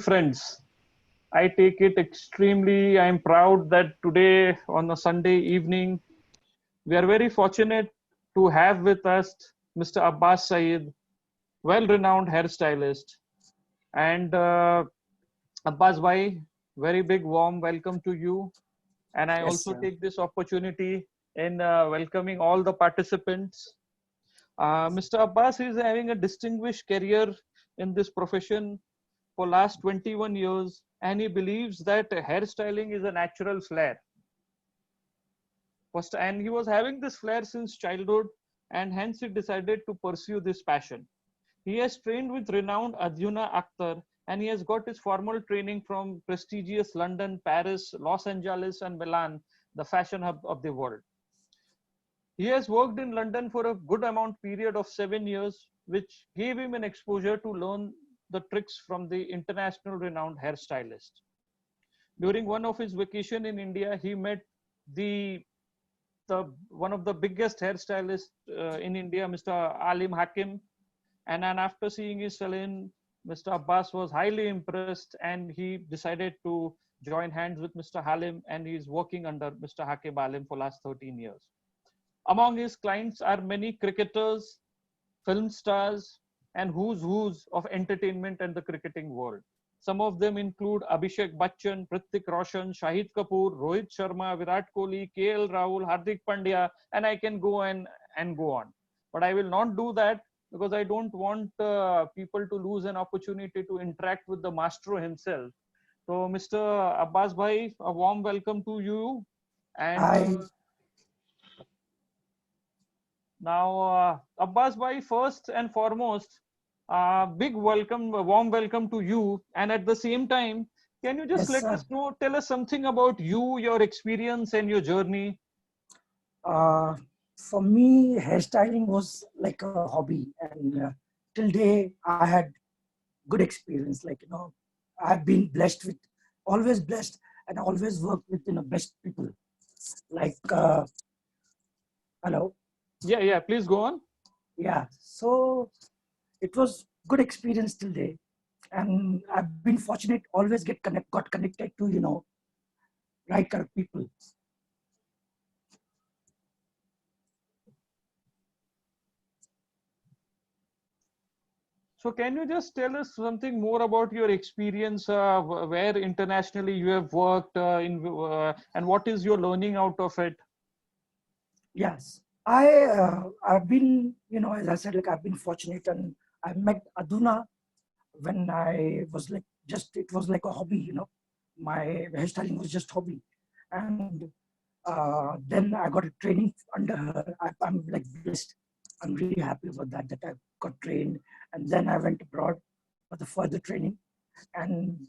Friends, I take it extremely. I am proud that today, on a Sunday evening, we are very fortunate to have with us Mr. Abbas Saeed, well renowned hairstylist. And Abbas Bhai, very big warm welcome to you. And I Yes, also sir. take this opportunity in welcoming all the participants. Mr. Abbas is having a distinguished career in this profession for last 21 years, and he believes that hairstyling is a natural flair. First, and he was having this flair since childhood, and hence he decided to pursue this passion. He has trained with renowned Adyuna Akhtar, and he has got his formal training from prestigious London, Paris, Los Angeles, and Milan, the fashion hub of the world. He has worked in London for a good amount period of 7 years, which gave him an exposure to learn the tricks from the international renowned hairstylist. During one of his vacation in India, he met the one of the biggest hairstylists in India, Mr. Alim Hakim, and after seeing his salon, Mr. Abbas was highly impressed, and he decided to join hands with Mr. Halim, and he is working under Mr. Hakim Alim for last 13 years. Among his clients are many cricketers, film stars, and who's of entertainment and the cricketing world. Some of them include Abhishek Bachchan, Hrithik Roshan, Shahid Kapoor, Rohit Sharma, Virat Kohli, KL Rahul, Hardik Pandya, and I can go and go on. But I will not do that because I don't want people to lose an opportunity to interact with the maestro himself. So, Mr. Abbas Bhai, a warm welcome to you. And I now, Abbas Bhai, first and foremost, big welcome, a warm welcome to you. And at the same time, can you just yes, let sir. us know, tell us something about you, your experience, and your journey? Uh, for me, hairstyling was like a hobby, and till day I had good experience. Like I've been blessed with, always blessed, and always worked with best people. Like hello, Yeah, please go on. yeah. So it was good experience till day, and I've been fortunate. Always got connected to right kind of people. So, can you just tell us something more about your experience, where internationally you have worked, and what is your learning out of it? Yes, I've been as I said, like I've been fortunate, and I met Aduna when I was like just it was like a hobby, my hairstyling was just hobby, and then I got a training under her. I'm like blessed. I'm really happy about that I got trained, and then I went abroad for the further training, and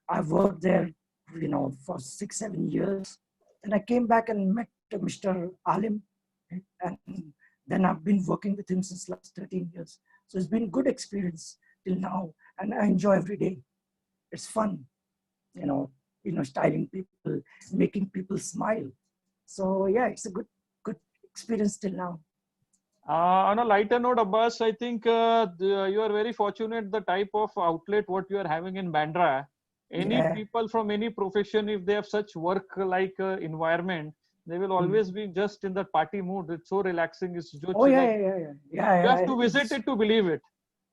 I worked there, for 6 7 years. Then I came back and met Mr. Alim, and then I've been working with him since last 13 years. So it's been good experience till now, and I enjoy every day. It's fun, you know, styling people, making people smile. So yeah, it's a good experience till now. On a lighter note, Abbas, I think you are very fortunate the type of outlet what you are having in Bandra. Any Yeah. people from any profession, if they have such work-like environment, they will Mm. always be just in that party mood. It's so relaxing. It's Oh just yeah, like yeah, yeah, yeah, yeah, you have yeah. to visit it to believe it.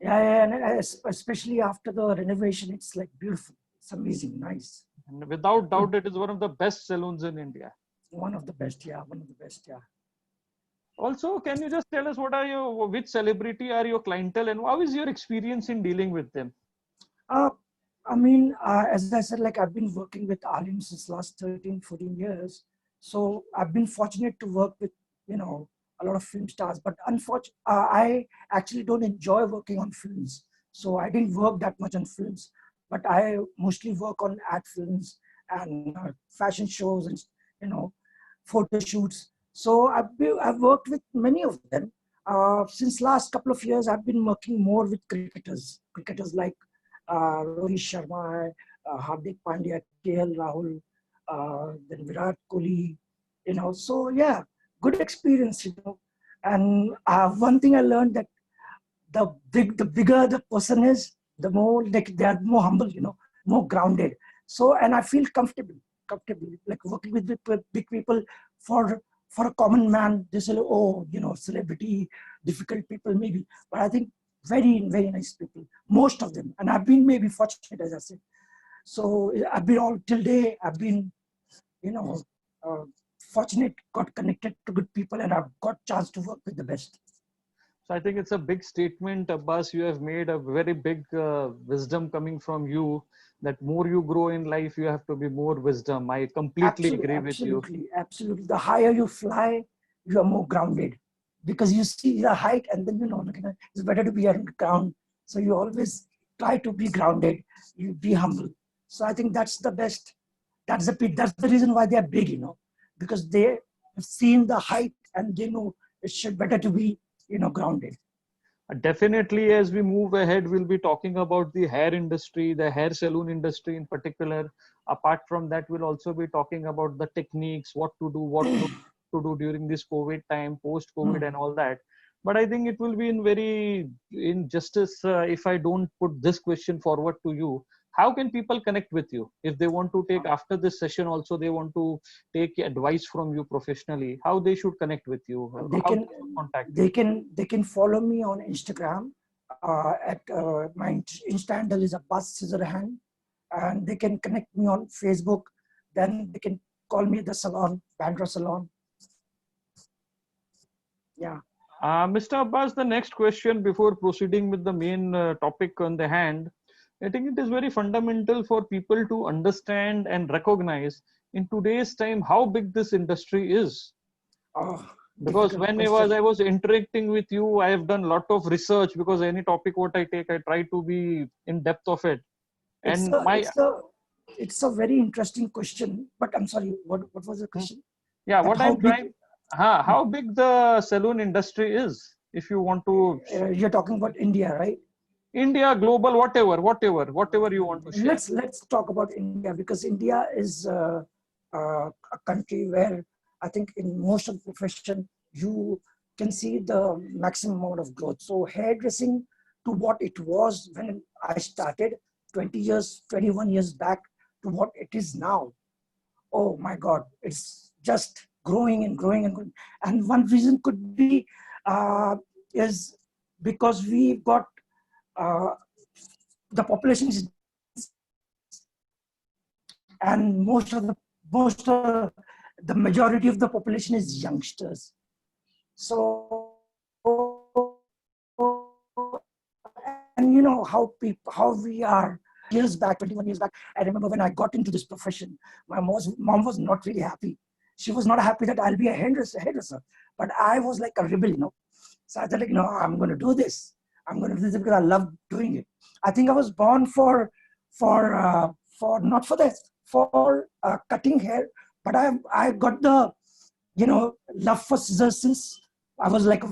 Yeah, yeah, and especially after the renovation, it's like beautiful. It's amazing, nice. And without Good, doubt, it is one of the best saloons in India. one of the best. Yeah, one of the best. Yeah. Also, can you just tell us what are your, which celebrity are your clientele, and how is your experience in dealing with them? Uh, I mean, as I said, like I've been working with Alim since last 13, 14 years. So I've been fortunate to work with, a lot of film stars, but unfortunately, I actually don't enjoy working on films. So I didn't work that much on films, but I mostly work on ad films and fashion shows and, photo shoots. So I've worked with many of them. Since last couple of years, I've been working more with cricketers like Rohit Sharma, Hardik Pandya, KL Rahul, then Virat Kohli, So yeah, good experience, And one thing I learned that the bigger the person is, the more like they are more humble, more grounded. So, and I feel comfortable, like working with big people. For a common man, they say, oh, celebrity, difficult people maybe, but I think very, very nice people, most of them. And I've been maybe fortunate, as I said. So I've been all till day. I've been, you know, uh, fortunate, got connected to good people, and I've got chance to work with the best. So I think it's a big statement, Abbas. You have made a very big wisdom coming from you, that more you grow in life, you have to be more wisdom. I completely Absolutely, agree with you. absolutely, absolutely. The higher you fly, you are more grounded because you see the height, and then it's better to be on the ground. So you always try to be grounded. You be humble. So I think that's the best. That's the reason why they are big, because they have seen the height and they know it should better to be, grounded. Definitely, as we move ahead, we'll be talking about the hair industry, the hair salon industry in particular. Apart from that, we'll also be talking about the techniques, what to do, what not to do during this COVID time, post COVID, and all that. But I think it will be in very injustice if I don't put this question forward to you. How can people connect with you if they want to take after this session? Also, they want to take advice from you professionally. How they should connect with you? They How can they should contact you? they can follow me on Instagram. At my Insta handle is Abbas Scissorhand, and they can connect me on Facebook. Then they can call me at the salon, Bandra Salon. Yeah. Mr. Abbas, the next question before proceeding with the main topic on the hand, I think it is very fundamental for people to understand and recognize in today's time how big this industry is. Oh, Because difficult when question. I was interacting with you, I have done a lot of research because any topic what I take, I try to be in depth of it. It's And a my it's a it's a very interesting question. But I'm sorry. What was the question? yeah, That what how I'm big? trying, how big the saloon industry is, if you want to You're talking about India, right? India, global, whatever you want to share. Let's talk about India, because India is a country where I think in most of the profession you can see the maximum amount of growth. So hairdressing, to what it was when I started 20 years, 21 years back, to what it is now. Oh my God, it's just growing and growing and growing. And one reason could be uh, is because we got uh, the population is, and the majority of the population is youngsters. So, and how we are years back, 21 years back. I remember when I got into this profession, my mom was not really happy. She was not happy that I'll be a hairdresser. But I was like a rebel, So I thought, like, I'm going to do this. I'm going to do this because I love doing it. I think I was born for not for that, for cutting hair, but I got the love for scissors since I was like a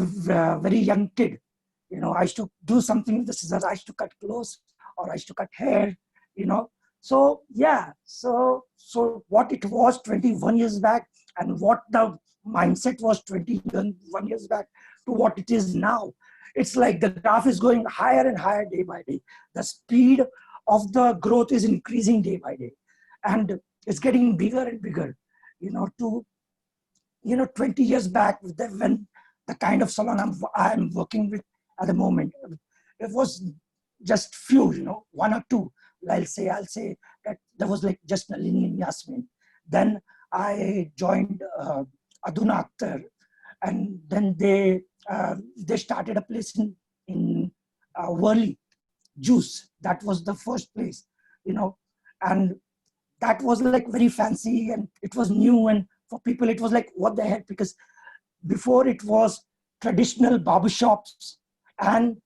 very young kid. I used to do something with the scissors. I used to cut clothes, or I used to cut hair. You know, so yeah, so what it was 21 years back, and what the mindset was 21 years back, to what it is now. It's like the graph is going higher and higher day by day. The speed of the growth is increasing day by day, and it's getting bigger and bigger. To 20 years back, when the kind of salon I'm working with at the moment, it was just few, one or two. I'll say that there was like just Nalini and Yasmin. Then I joined Aduna Akhtar, and then they started a place in Worli, Juice. That was the first place, and that was like very fancy, and it was new, and for people it was like, what the heck, because before it was traditional barbershops and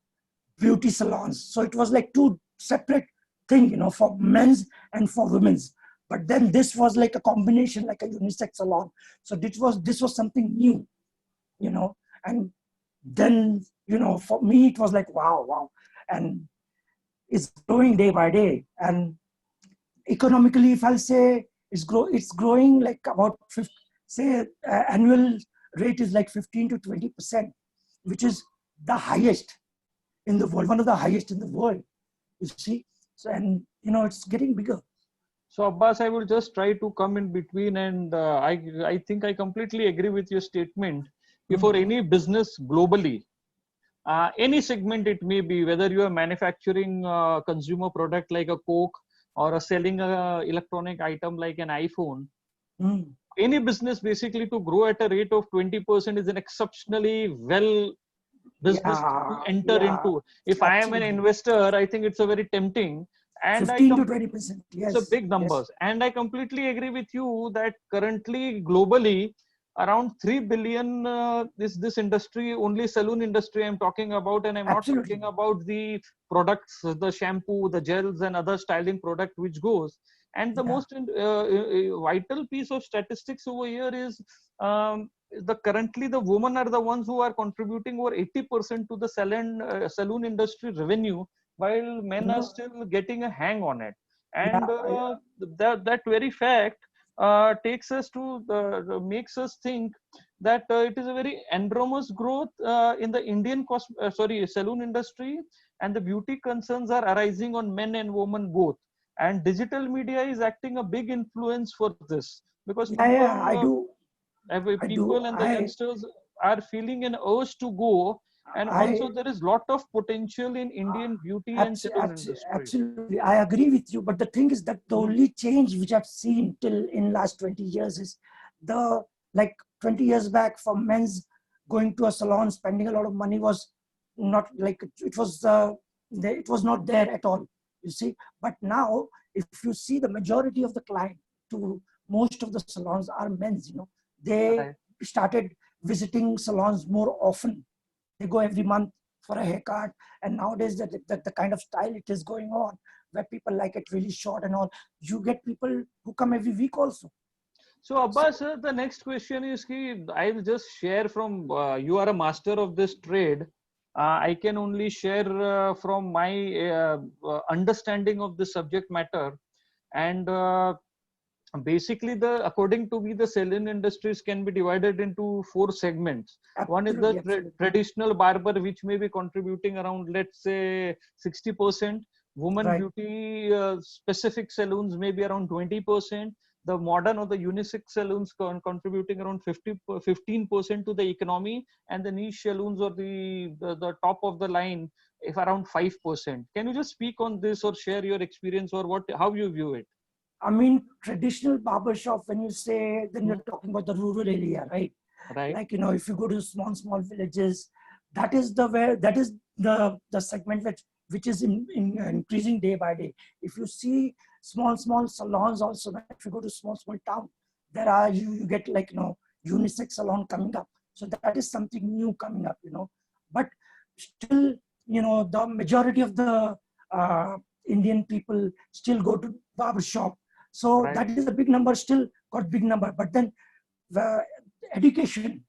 beauty salons, so it was like two separate thing, for men's and for women's. But then this was like a combination, like a unisex salon. So this was something new, you know and then, for me it was like, wow. And it's growing day by day. And economically, if I'll say, it's growing like about 50, say annual rate is like 15 to 20%, which is the highest in the world, one of the highest in the world. You see, so and it's getting bigger. So Abbas, I will just try to come in between, and I think I completely agree with your statement. For Mm. any business globally, any segment it may be, whether you are manufacturing a consumer product like a Coke or selling a electronic item like an iPhone, Mm. any business basically to grow at a rate of 20% is an exceptionally well business to Yeah, enter yeah, into. If I am an absolutely. investor, I think it's a very tempting, and 15 to 20%. it's a Yes, big yes, numbers. And I completely agree with you that currently globally around 3 billion is this industry, only saloon industry I'm talking about, and I'm not absolutely. talking about the products, the shampoo, the gels, and other styling product which goes. And the Yeah, most vital piece of statistics over here is the currently the women are the ones who are contributing over 80% to the saloon industry revenue, while men you are know, still getting a hang on it. yeah, And that very fact takes us to makes us think that it is a very enormous growth in the saloon industry, and the beauty concerns are arising on men and women both. And digital media is acting a big influence for this, because yeah, yeah. people and the youngsters are feeling an urge to go. And I, also there is lot of potential in Indian beauty and saloon industry. absolutely. I agree with you. But the thing is that the Mhm. only change which I've seen till in last 20 years is the like 20 years back for men's going to a salon, spending a lot of money was not like it was. It was not there at all. You see, but now if you see the majority of the client to most of the salons are men's. They Right. started visiting salons more often. They go every month for a haircut, and nowadays the kind of style it is going on, where people like it really short and all, you get people who come every week also. So So Abbas, the next question is ki I'll just share from you are a master of this trade. I can only share from my understanding of the subject matter. And basically, the according to me, the saloon industries can be divided into four segments. One is the absolutely, absolutely. traditional barber, which may be contributing around, let's say, 60%. Woman Right. beauty specific saloons may be around 20%. The modern or the unisex saloons contributing around 15% to the economy, and the niche saloons or the top of the line, if around 5%. Can you just speak on this or share your experience, or what how you view it? I mean, traditional barber shop, when you say, then you're Mhm. talking about the rural area, right? Right. Like, if you go to small villages, that is the segment which is increasing day by day. If you see small salons also, if you go to small town, there are you get like unisex salon coming up. So that is something new coming up. But still, the majority of the uh, Indian people still go to barber shop. So Right. that is a big number, still got big number. But then the education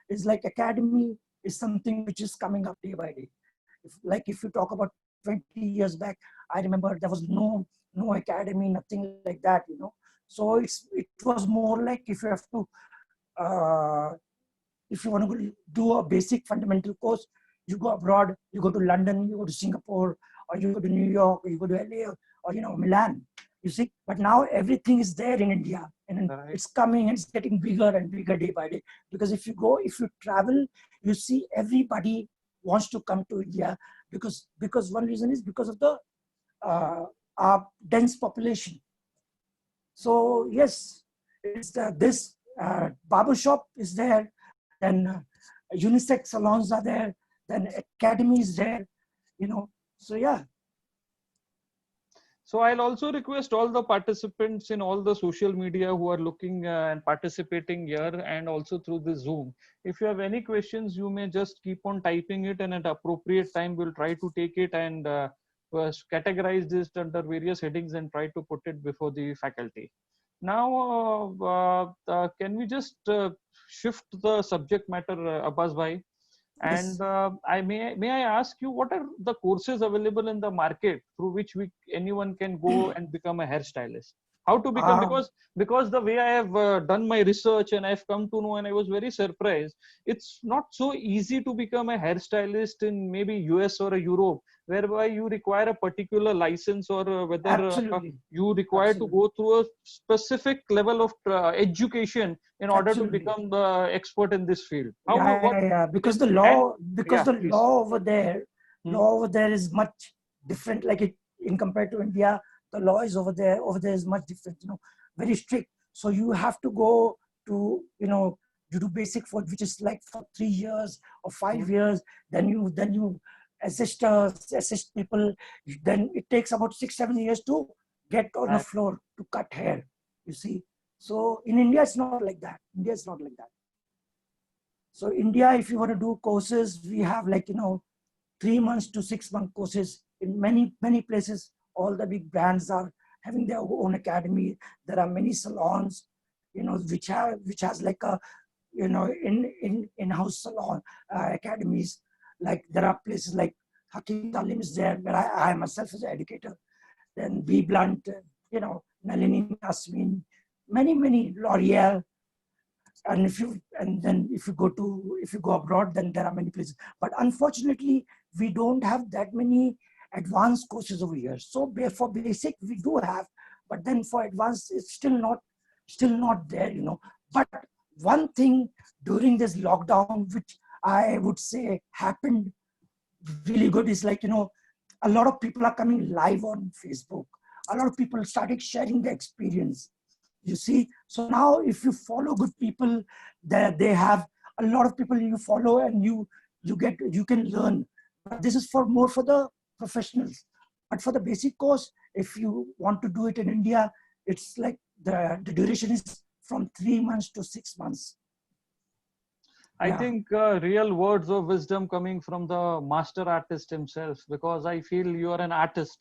is like academy is something which is coming up day by day. If you talk about 20 years back, I remember there was no academy, nothing like that. So it was more like uh, if you want to do a basic fundamental course, you go abroad, you go to London, you go to Singapore, or you go to New York, or you go to LA, or Milan. You see, but now everything is there in India, and Right. it's coming and it's getting bigger and bigger day by day. Because if you travel, you see everybody wants to come to India, because one reason is because of the uh, dense population. So yes, it's this barber shop is there, then unisex salons are there, then academy is there. So yeah, So I'll also request all the participants in all the social media who are looking and participating here and also through the Zoom. If you have any questions, you may just keep on typing it, and at appropriate time, we'll try to take it and categorize this under various headings and try to put it before the faculty. Now, can we just shift the subject matter, Abbas bhai? And yes. may I ask you, what are the courses available in the market through which anyone can go and become a hairstylist? How to become, Uh, because the way I have done my research and I've come to know, and I was very surprised, it's not so easy to become a hairstylist in maybe US or a Europe, whereby you require a particular license, or whether Absolutely, you require to absolutely, go through a specific level of education in order to absolutely. become the expert in this field. How, Yeah, what yeah, yeah. is, and Because yeah, the please. Hmm. law over there is much different. Like it, in compared to India, the law is over there is much different. You know, very strict. So you have to go to, you know, you do basic for which is like for 3 years or Hmm. 5 years. Then you assist people. Then it takes about 6 7 years to get on the Right. floor to cut hair. You see. So in India, it's not like that. India is not like that. So India, if you want to do courses, we have like, 3 months to 6 month courses in many places. All the big brands are having their own academy. There are many salons, which has like a, in-house salon academies. Like there are places like Hakim Talim is there, where I myself is an educator. Then B Blunt, Nalini Yasmin, many L'Oreal, and then if you go abroad, then there are many places, but unfortunately we don't have that many advanced courses over here. So for basic we do have, but then for advanced it's still not there, but one thing during this lockdown which I would say happened really good is like, a lot of people are coming live on Facebook. A lot of people started sharing their experience. You see, so now if you follow good people, they have a lot of people you follow, and you can learn. But this is for more for the professionals. But for the basic course, if you want to do it in India, it's like the duration is from 3 months to 6 months. I Yeah. think real words of wisdom coming from the master artist himself, because I feel you are an artist.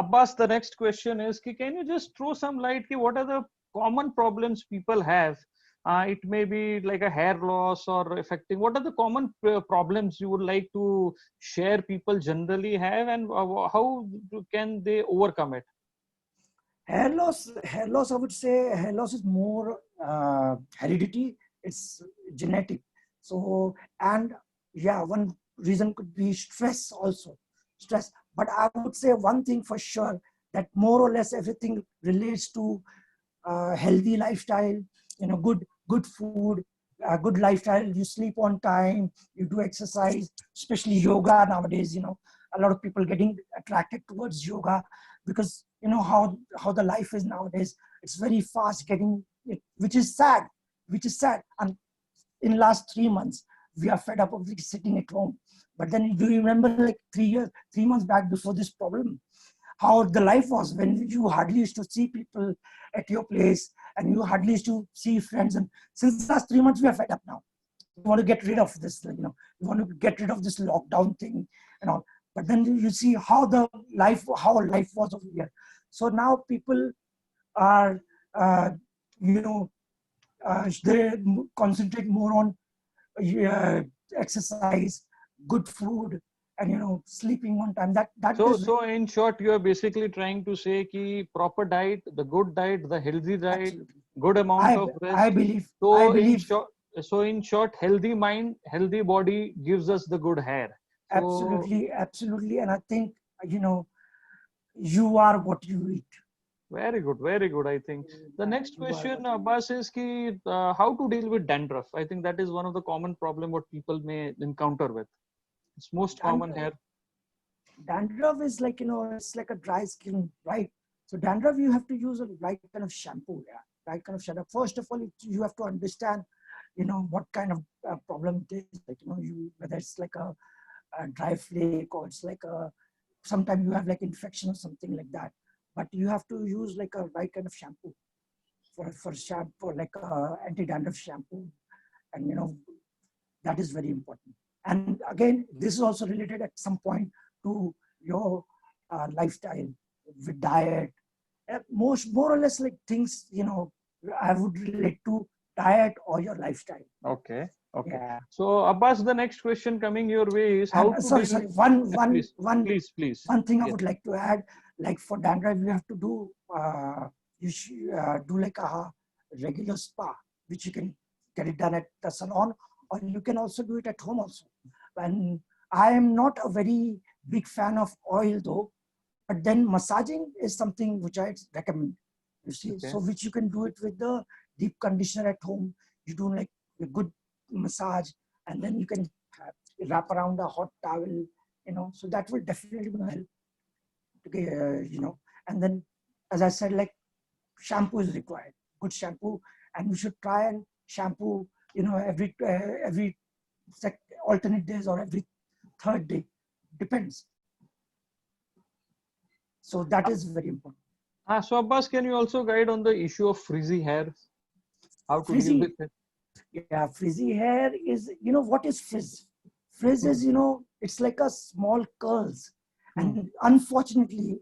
Abbas, the next question is, can you just throw some light? What are the common problems people have? It may be like a hair loss or affecting. What are the common problems you would like to share people generally have, and how can they overcome it? Hair loss, I would say hair loss is more heredity. It's genetic. So, and yeah, one reason could be stress also. Stress. But I would say one thing for sure, that more or less everything relates to healthy lifestyle, good food, good lifestyle. You sleep on time, you do exercise, especially yoga nowadays. A lot of people getting attracted towards yoga because how the life is nowadays. It's very fast getting it, which is sad. And in last 3 months, we are fed up of sitting at home. But then do you remember like 3 years, 3 months back before this problem, how the life was when you hardly used to see people at your place and you hardly used to see friends. And since last 3 months, we are fed up now. We want to get rid of this, we want to get rid of this lockdown thing and all. But then you see how life was over here. So now people are, uh, you know, they concentrate more on uh, exercise, good food, and sleeping on time. That So, is so in short, you are basically trying to say ki proper diet, the good diet, the healthy diet, absolutely. good amount I of I rest. believe I So in believe short, healthy mind, healthy body gives us the good hair. So absolutely, and I think you know you are what you eat. very good, very good. I think the Yeah, next you are question, what you eat. Abbas, is ki how to deal with dandruff. I think that is one of the common problem what people may encounter with. It's most common Dandruff, here. dandruff is like it's like a dry skin, right? So dandruff, you have to use a right kind of shampoo. Yeah, right kind of shampoo. First of all, you have to understand, what kind of problem it is. Like whether it's like a dry flake, or it's like sometimes you have like infection or something like that. But you have to use like a right kind of shampoo for shampoo, like anti-dandruff shampoo, and that is very important. And again, this is also related at some point to your lifestyle with diet. More or less like things, I would relate to diet or your lifestyle. Okay. Okay. Yeah. So Abbas, the next question coming your way is how And to sorry, deal. sorry. One, Yeah, one, please, one, please, please. one thing I Yes. would like to add. Like for dandruff, you have to do do like a regular spa, which you can get it done at the salon, or you can also do it at home also. And I am not a very big fan of oil though, but then massaging is something which I recommend. You see, Okay. so which you can do it with the deep conditioner at home. You do like a good massage, and then you can wrap around a hot towel, so that will definitely gonna help. Okay, and then, as I said, like shampoo is required, good shampoo, and you should try and shampoo, every alternate days or every third day, depends. So that is very important. So Abbas, can you also guide on the issue of frizzy hair? How to deal with Frizzy, it? yeah, frizzy hair is, what is frizz? Frizz Hmm. is, it's like a small curls. Hmm. And unfortunately,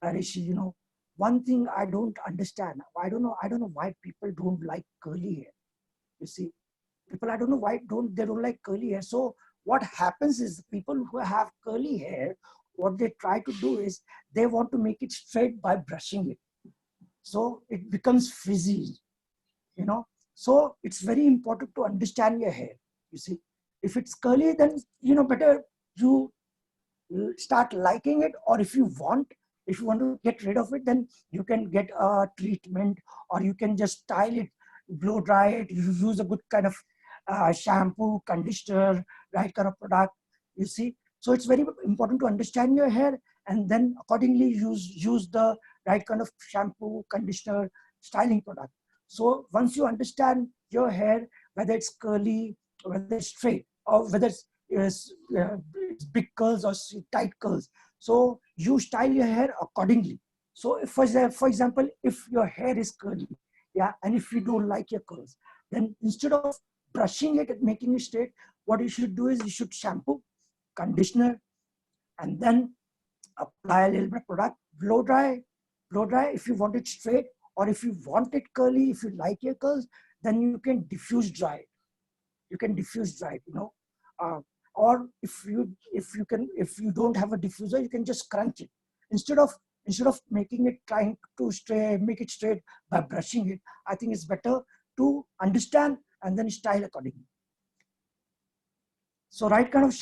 Rishi, one thing I don't understand. I don't know why people don't like curly hair. You see, people, I don't know why they don't like curly hair. So what happens is people who have curly hair, what they try to do is they want to make it straight by brushing it. So it becomes frizzy, you know. So it's very important to understand your hair. You see, if it's curly, then better you start liking it, or if you want to get rid of it, then you can get a treatment, or you can just style it, blow dry it. You use a good kind of shampoo, conditioner, right kind of product. You see, so it's very important to understand your hair, and then accordingly use the right kind of shampoo, conditioner, styling product. So once you understand your hair, whether it's curly, whether it's straight, or whether it's big curls or tight curls, so you style your hair accordingly. So if, for example, if your hair is curly, yeah, and if you don't like your curls, then instead of brushing it and making it straight, what you should do is you should shampoo, conditioner, and then apply a little bit of product, blow dry if you want it straight, or if you want it curly, if you like your curls, then you can diffuse dry it. You can diffuse dry it, uh, or if you don't have a diffuser, you can just crunch it instead of making it, trying to make it straight by brushing it. I think it's better to understand and then style accordingly. So right kind of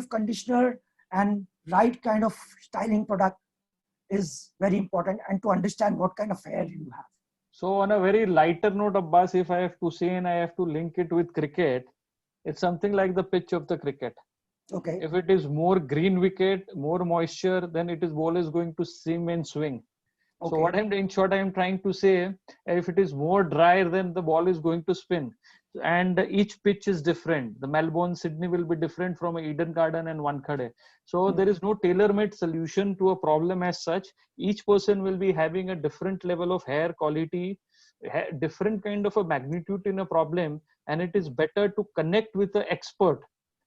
conditioner, and right kind of styling product is very important, and to understand what kind of hair you have. So on a very lighter note, Abbas, if I have to say and I have to link it with cricket, it's something like the pitch of the cricket. Okay. If it is more green wicket, more moisture, then it is ball is going to seam and swing. So what Okay. I'm in short, I'm trying to say, if it is more drier, then the ball is going to spin. And each pitch is different. The Melbourne, Sydney will be different from Eden Garden and Wankhede. So there is no tailor-made solution to a problem as such. Each person will be having a different level of hair quality, different kind of a magnitude in a problem, and it is better to connect with the expert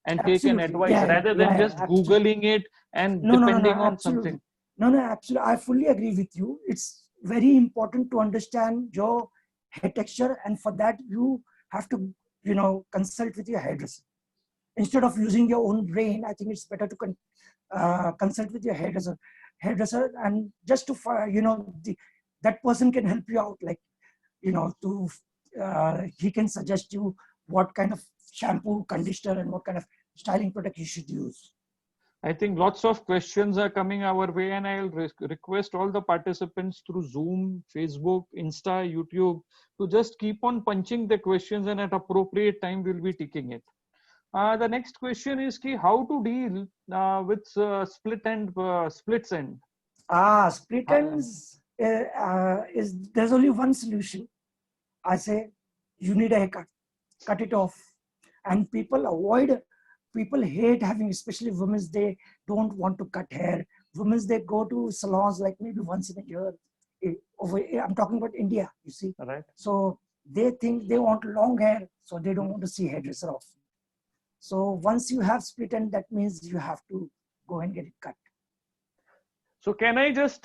and take an Absolutely. advice Yeah, rather yeah, than yeah, just absolutely. Googling it and No, depending on something. absolutely. No, absolutely. I fully agree with you. It's very important to understand your hair texture, and for that, you have to, consult with your hairdresser. Instead of using your own brain, I think it's better to consult with your hairdresser, and just to, that person can help you out, like, to, he can suggest you what kind of shampoo, conditioner, and what kind of styling product you should use. I think lots of questions are coming our way, and I'll request all the participants through Zoom, Facebook, Insta, YouTube to just keep on punching the questions, and at appropriate time we'll be taking it. The next question is ki, how to deal with splits end. Split Uh, ends is there's only one solution. I say you need a haircut, cut it off, and people hate having, especially women's. They don't want to cut hair. Women's, they go to salons like maybe once in a year. I'm talking about India, you see. right. So they think they want long hair, so they don't want to see hairdresser off. So once you have split end, that means you have to go and get it cut. So can I just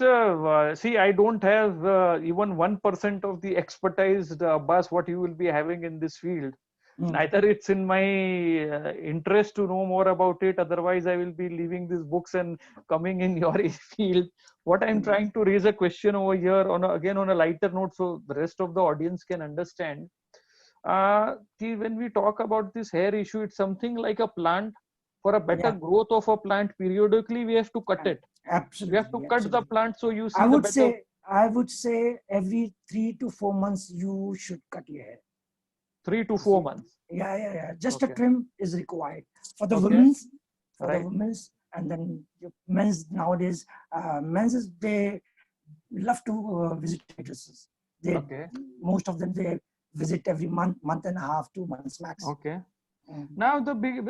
see? I don't have even 1% of the expertise, Abbas, what you will be having in this field. Neither it's in my interest to know more about it. Otherwise, I will be leaving these books and coming in your field. What I'm trying to raise a question over here again on a lighter note, so the rest of the audience can understand. When we talk about this hair issue, it's something like a plant. For a better growth of a plant, periodically we have to cut it. Absolutely. We have to cut the plant so you see I would say every 3 to 4 months you should cut your hair. 3 to 4 months. Yeah. Just a trim is required for the women's, and then men's nowadays. Men's they love to visit hairdressers. Most of them they visit every month and a half, 2 months max. Now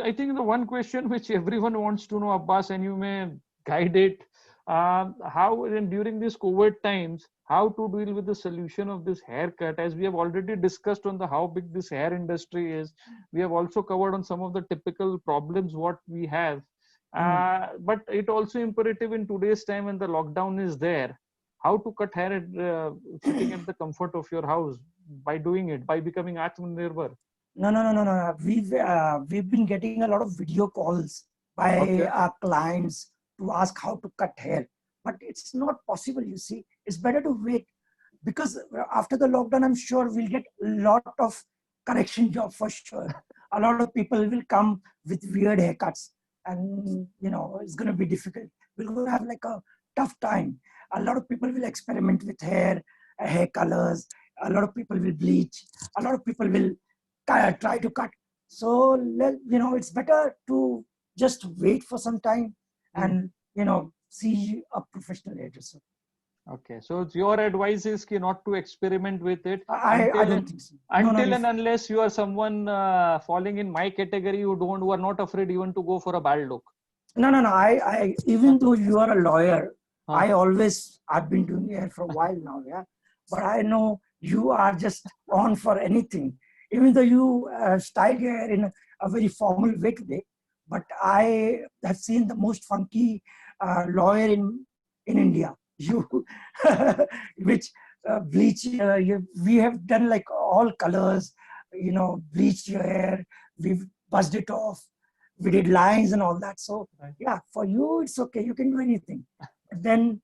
I think the one question which everyone wants to know, Abbas, and you may guide it, how during these COVID times, how to deal with the solution of this haircut, as we have already discussed on how big this hair industry is. We have also covered on some of the typical problems what we have. But it also imperative in today's time when the lockdown is there, how to cut hair sitting at the comfort of your house by doing it, by becoming Atmanirbhar. No. We've been getting a lot of video calls by our clients to ask how to cut hair, but it's not possible. You see, it's better to wait, because after the lockdown, I'm sure we'll get a lot of correction job for sure. A lot of people will come with weird haircuts, and it's going to be difficult. We're going to have like a tough time. A lot of people will experiment with hair colors. A lot of people will bleach. A lot of people will try to cut. So it's better to just wait for some time and see a professional hairdresser. So your advice is not to experiment with it I don't think so. Until and unless you are someone falling in my category who are not afraid even to go for a bald look. No. I even though you are a lawyer, I've been doing hair for a while now, but I know you are just on for anything. Even though you style your hair in a very formal way today, but I have seen the most funky lawyer in India. You, which bleach. We have done like all colors. Bleached your hair. We've buzzed it off. We did lines and all that. So for you it's okay. You can do anything. But then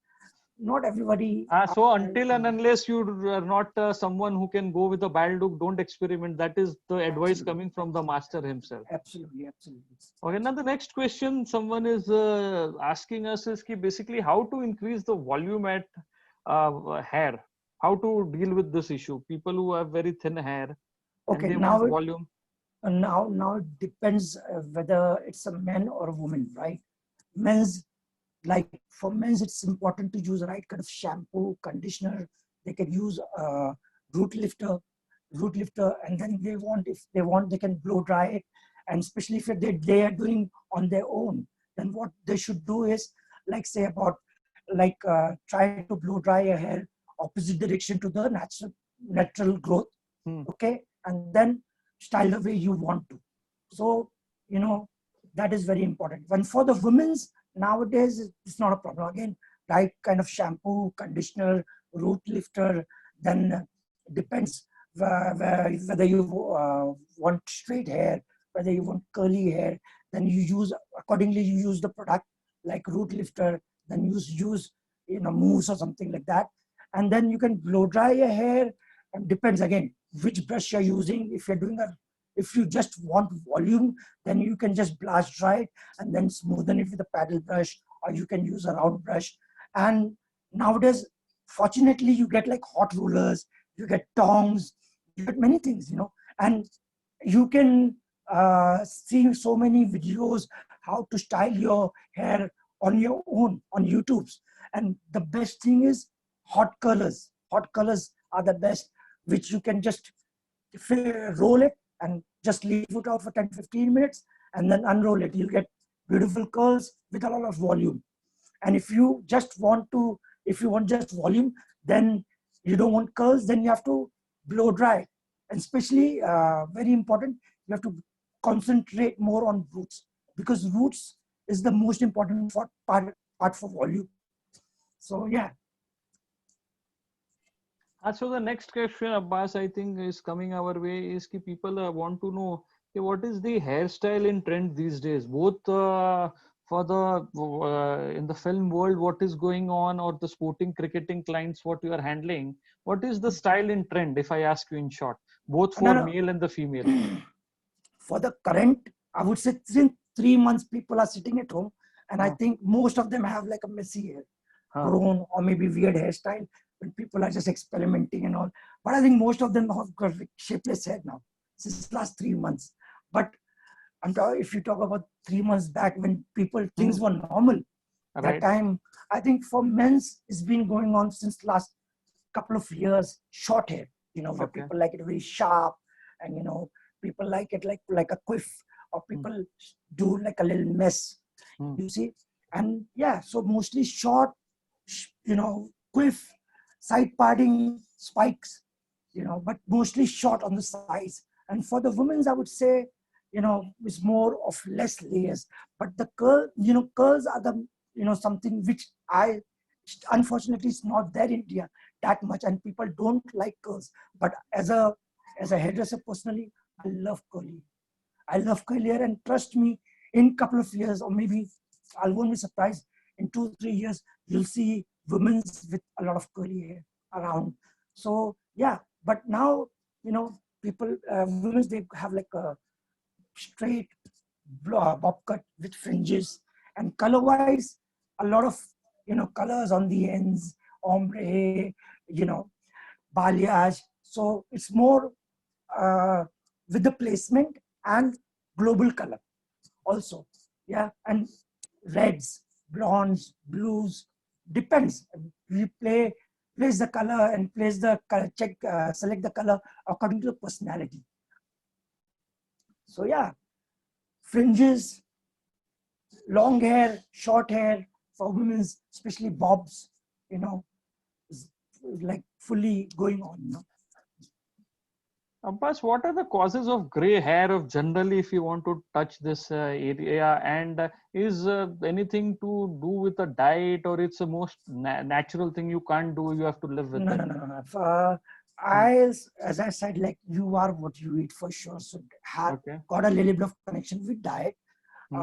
not everybody. So until and unless you are not someone who can go with a bald look, don't experiment. That is the advice coming from the master himself. Absolutely. Okay, now the next question someone is asking us is basically how to increase the volume at hair. How to deal with this issue? People who have very thin hair. Okay, now volume. Now it depends whether it's a man or a woman, right? For men's, it's important to use the right kind of shampoo, conditioner. They can use root lifter, and then if they want, they can blow dry it. And especially if they are doing on their own, then what they should do is try to blow dry your hair opposite direction to the natural growth. Okay, and then style the way you want to. So that is very important. When for the women's, nowadays it's not a problem. Again, right kind of shampoo, conditioner, root lifter. Then depends whether you want straight hair, whether you want curly hair. Then you use the product like root lifter. Then use mousse or something like that, and then you can blow dry your hair. And depends again which brush you're using. If you just want volume, then you can just blast dry it and then smoothen it with a paddle brush, or you can use a round brush. And nowadays, fortunately, you get like hot rollers, you get tongs, you get many things, and you can see so many videos how to style your hair on your own on YouTube. And the best thing is hot colors. Hot colors are the best, which you can just roll it and just leave it out for 10-15 minutes and then unroll it. You'll get beautiful curls with a lot of volume. And if you want just volume, then you don't want curls, then you have to blow dry. And especially very important, you have to concentrate more on roots, because roots is the most important part for volume. So So the next question, Abbas, I think is coming our way is ki people want to know ki what is the hairstyle in trend these days, both for the in the film world, what is going on, or the sporting cricketing clients, what you are handling. What is the style in trend, if I ask you in short, both No, for no. male and the female? For the current, I would say since 3 months, people are sitting at home, and I Huh, think most of them have like a messy hair, huh, grown, or maybe weird hairstyle. When people are just experimenting and all, but I think most of them have got like shapeless hair now since last 3 months. But if you talk about 3 months back when people hmm, things were normal, that right. time I think for men's it's been going on since last couple of years. Short hair, where Okay. people like it very sharp, and people like it like a quiff, or Hmm, people do like a little mess, hmm, you see. And yeah, so mostly short, quiff, side parting, spikes, but mostly short on the sides. And for the women's, I would say, it's more of less layers. But the curls are the, something which I, unfortunately, is not there in India that much, and people don't like curls. But as a hairdresser personally, I love curly. I love curly hair, and trust me, in couple of years, or maybe I won't be surprised, in 2 3 years, you'll see women's with a lot of curly hair around. So yeah, but now, people, women's, they have like a straight bob cut with fringes, and color wise, a lot of colors on the ends, ombre, you know balayage. So it's more uh, with the placement and global color also. Yeah, and reds, blondes, blues, depends. We place the color and place the color, select the color according to the personality. So yeah, fringes, long hair, short hair for women, especially bobs, you know, is like fully going on. Abbas, what are the causes of gray hair of generally, if you want to touch this area? And is anything to do with a diet, or it's a most natural thing you can't do, you have to live with No, it? no, no, no, no. Hmm. As I said, like you are what you eat for sure. So have Okay. got a little bit of connection with diet. Hmm.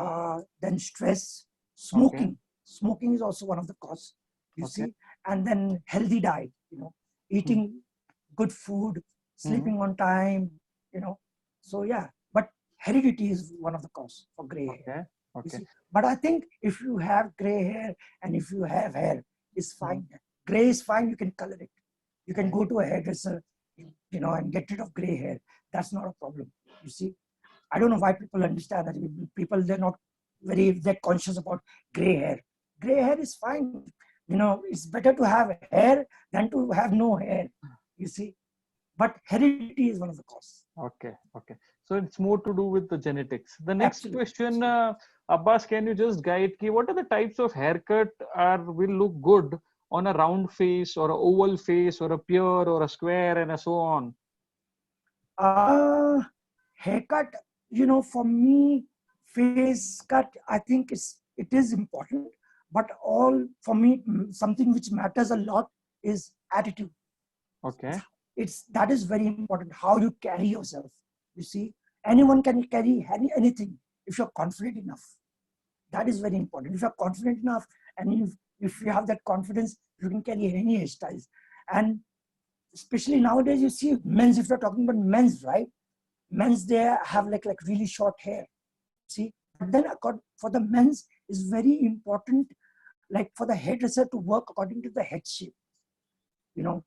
Then stress, Okay. smoking. Smoking is also one of the cause, you Okay. see. And then healthy diet, Hmm. eating good food, Hmm. sleeping on time, you know. So yeah, but heredity is one of the cause for gray hair, Okay. you Okay. see. But I think if you have gray hair and if you have hair, it's Hmm. fine. Gray is fine, you can color it. You can Right. go to a hairdresser, and get rid of gray hair. That's not a problem, you see. I don't know why people understand that. People, they're not they're conscious about gray hair. Gray hair is fine. It's better to have hair than to have no hair, you see. But heredity is one of the causes. Okay. Okay. So it's more to do with the genetics. The next Absolutely, question, absolutely. Abbas, can you just guide ki what are the types of haircut will look good on a round face or a oval face or a pure or a square and so on? Uh, Haircut, for me, face cut, I think it is important. But all for me, something which matters a lot is attitude. Okay. It's that is very important, how you carry yourself, you see. Anyone can carry anything if you're confident enough. That is very important. If you're confident enough, and if you have that confidence, you can carry any hairstyles. And especially nowadays, you see men's, if you're talking about men's, right? Men's, they have like really short hair, see. But then for the men's, is very important, like for the hairdresser to work according to the head shape, you know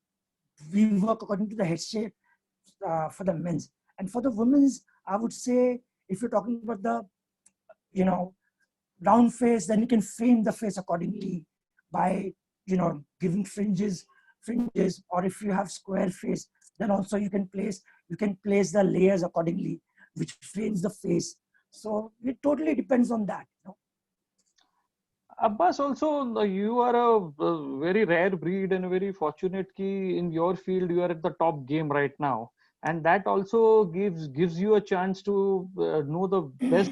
we work according to the head shape for the men's. And for the women's, I would say, if you're talking about the, you know, round face, then you can frame the face accordingly by, giving fringes. Or if you have square face, then also you can place the layers accordingly, which frames the face. So it totally depends on that. Abbas, also you are a very rare breed and very fortunate key in your field. You are at the top game right now, and that also gives you a chance to know the best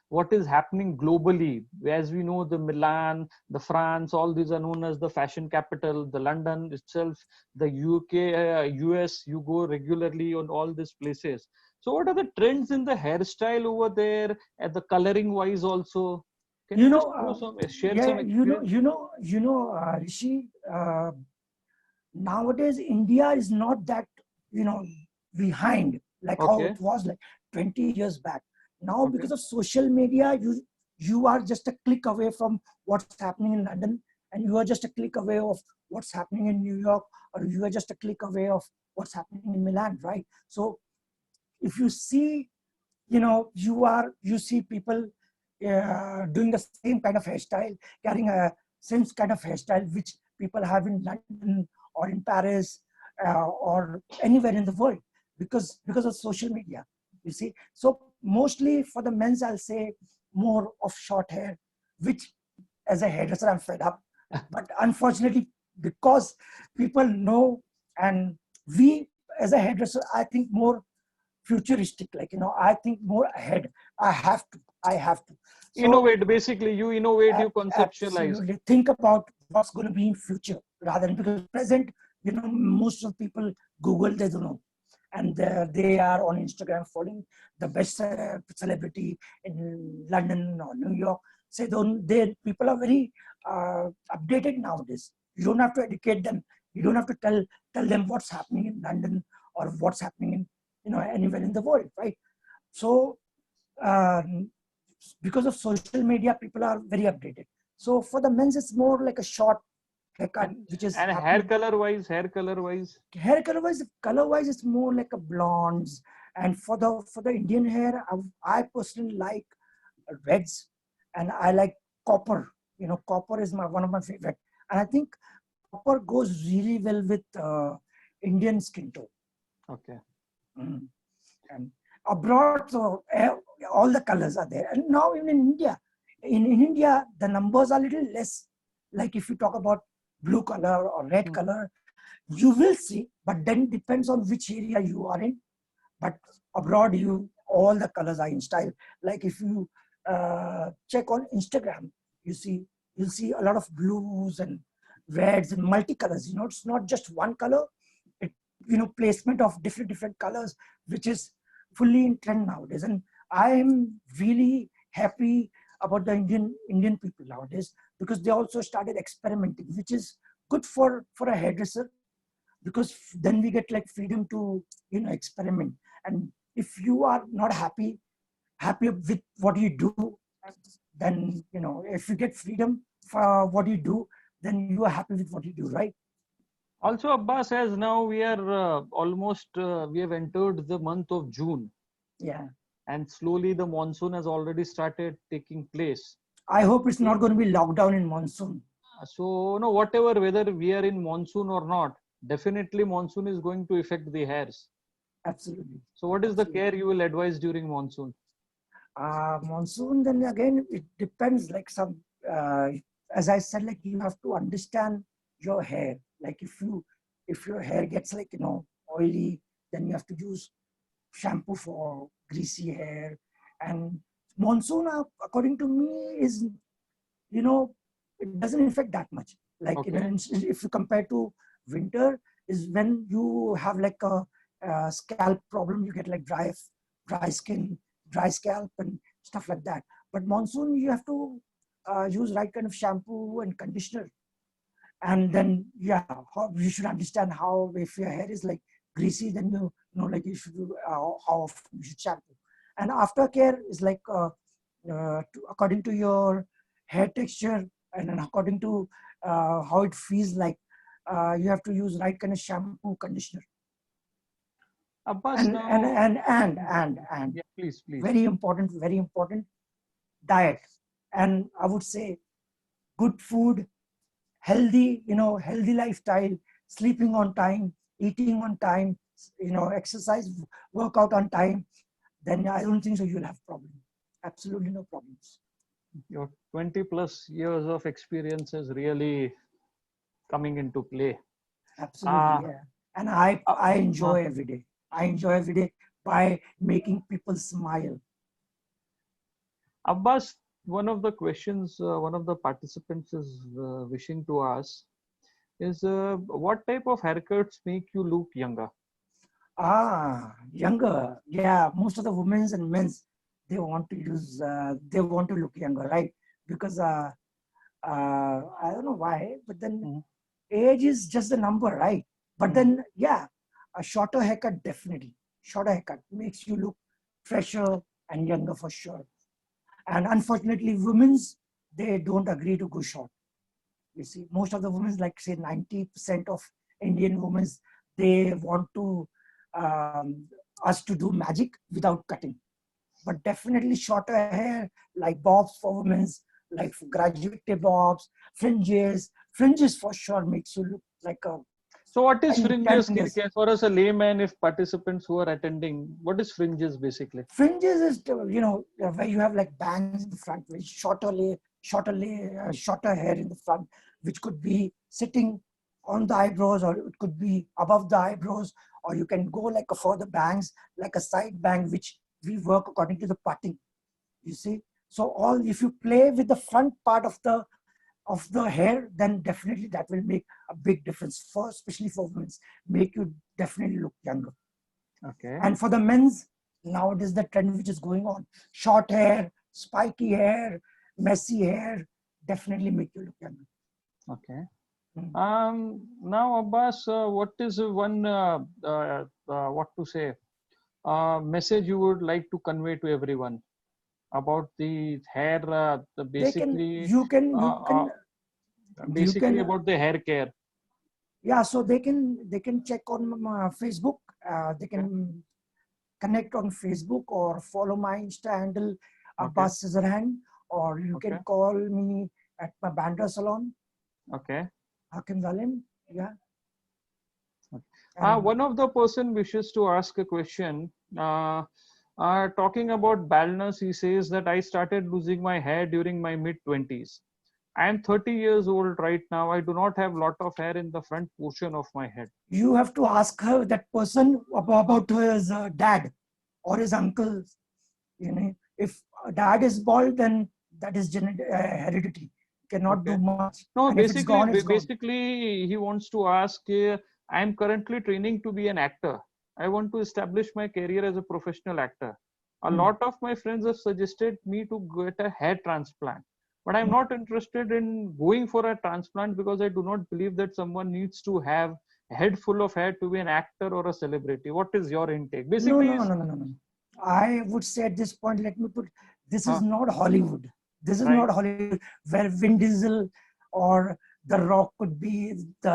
what is happening globally. As we know, the Milan, the France, all these are known as the fashion capital. The London itself, the UK, US, you go regularly on all these places. So what are the trends in the hairstyle over there, and the coloring wise also? Can You you just know, throw some, share yeah, some experience? Rishi, nowadays India is not that, you know, behind like how Okay, it was like 20 years back. Now, okay. because of social media, you are just a click away from what's happening in London, and you are just a click away of what's happening in New York, or you are just a click away of what's happening in Milan, right? So if you see, you see people doing the same kind of hairstyle, carrying a same kind of hairstyle which people have in London or in Paris or anywhere in the world, because of social media, you see. So mostly for the men's, I'll say more of short hair, which as a hairdresser I'm fed up, but unfortunately, because people know, and we as a hairdresser, I think more futuristic, like, I think more ahead. I have to so Innovate, basically, you innovate, you conceptualize. absolutely think about what's going to be in future, rather than, because present, most of people Google, they don't know, and they are on Instagram following the best celebrity in London or New York. Say, don't they, people are very updated nowadays. You don't have to educate them. You don't have to tell them what's happening in London or what's happening in, anywhere in the world, right? So um, because of social media, people are very updated. So for the men's, it's more like a short haircut, And which is and happening. hair color wise. Hair color wise, it's more like a blondes. And for the Indian hair, I personally like reds, and I like copper. Copper is one of my favorite, and I think copper goes really well with Indian skin tone. Okay. Mm. And abroad, so all the colors are there. And now even in India, in India, the numbers are little less. Like if you talk about blue color or red Hmm. color, you will see, but then depends on which area you are in. But abroad, all the colors are in style. Like if you check on Instagram, you see you'll see a lot of blues and reds and multicolors. It's not just one color. It, placement of different colors, which is fully in trend nowadays. And I am really happy about the Indian people nowadays, because they also started experimenting, which is good for a hairdresser, because then we get like freedom to experiment. And if you are not happy with what you do, then if you get freedom for what you do, then you are happy with what you do, right? Also, Abbas, as now we are almost we have entered the month of June, Yeah, and slowly the monsoon has already started taking place. I hope it's So, not going to be lockdown in monsoon. so no, whatever, whether we are in monsoon or not, definitely monsoon is going to affect the hairs. Absolutely, So, what is the absolutely. care you will advise during monsoon? Monsoon, then again, it depends. Like uh, as I said, like you have to understand your hair. Like if your hair gets like oily, then you have to use shampoo for greasy hair. And monsoon, according to me, is, you know it doesn't affect that much. Like, Okay. if you compare to winter, is when you have like a scalp problem. You get like dry skin, dry scalp, and stuff like that. But monsoon, you have to use right kind of shampoo and conditioner. And then, yeah, you should understand how, if your hair is like greasy, then like you should do, how often you should shampoo. And aftercare is like according to your hair texture, and then according to how it feels like, you have to use right kind of shampoo, conditioner. Abbas, And now, and and and and yeah, please, please. very important diet. And I would say good food, healthy lifestyle, sleeping on time, eating on time, exercise, workout on time. Then I don't think so you'll have problem. Absolutely no problems. Your 20 plus years of experience is really coming into play. Absolutely, Uh, yeah. And I uh, enjoy every day. I enjoy every day by making people smile. Abbas, one of the questions one of the participants is wishing to ask is what type of haircuts make you look younger? Younger. Yeah, most of the women's and men's, they want to look younger, right? Because I don't know why, but then Mhm. age is just a number, right? But Mhm. then, yeah, a shorter haircut definitely. Shorter haircut makes you look fresher and younger for sure. And unfortunately, women's, they don't agree to go short. You see, most of the women, like say 90% of Indian women, they want to us to do magic without cutting. But definitely shorter hair, like bobs for women, like for graduated bobs, fringes. Fringes for sure makes you look like a So what is 10, fringes? 10 years. For us a layman, if participants who are attending, what is fringes basically? Fringes is, where you have like bangs in the front, which shorter hair in the front, which could be sitting on the eyebrows, or it could be above the eyebrows, or you can go like a further bangs, like a side bang, which we work according to the parting. You see, so all if you play with the front part of the hair, then definitely that will make a big difference for, especially for women, make you definitely look younger. Okay. And for the men's, nowadays the trend which is going on, short hair, spiky hair, messy hair, definitely make you look younger. Okay. Mm. Now, Abbas, what is one what to say message you would like to convey to everyone about the hair? They can, Uh, uh, you basically can, about the hair care. yeah. So they can check on Facebook. They Okay. can connect on Facebook or follow my Insta handle Okay. Abbas Scissorhand, or you Okay. can call me at my Bandra salon, Okay. Hakim Zalim. Yeah, Okay. and One of the person wishes to ask a question. Talking about baldness, he says that I started losing my hair during my mid 20s. I am 30 years old right now. I do not have lot of hair in the front portion of my head. you have to ask her, that person, about his dad or his uncle. If dad is bald, then that is heredity. Cannot do Okay. much, No, and if it's gone, it's gone. basically he wants to ask. I am currently training to be an actor. I want to establish my career as a professional actor. A Hmm. lot of my friends have suggested me to get a hair transplant, but I'm Hmm. not interested in going for a transplant because I do not believe that someone needs to have a head full of hair to be an actor or a celebrity. What is your intake? No, Basically, no, is no, no, no, no. I would say at this point, let me put, this is huh, not Hollywood. This is right, not Hollywood where Vin Diesel or The Rock could be the,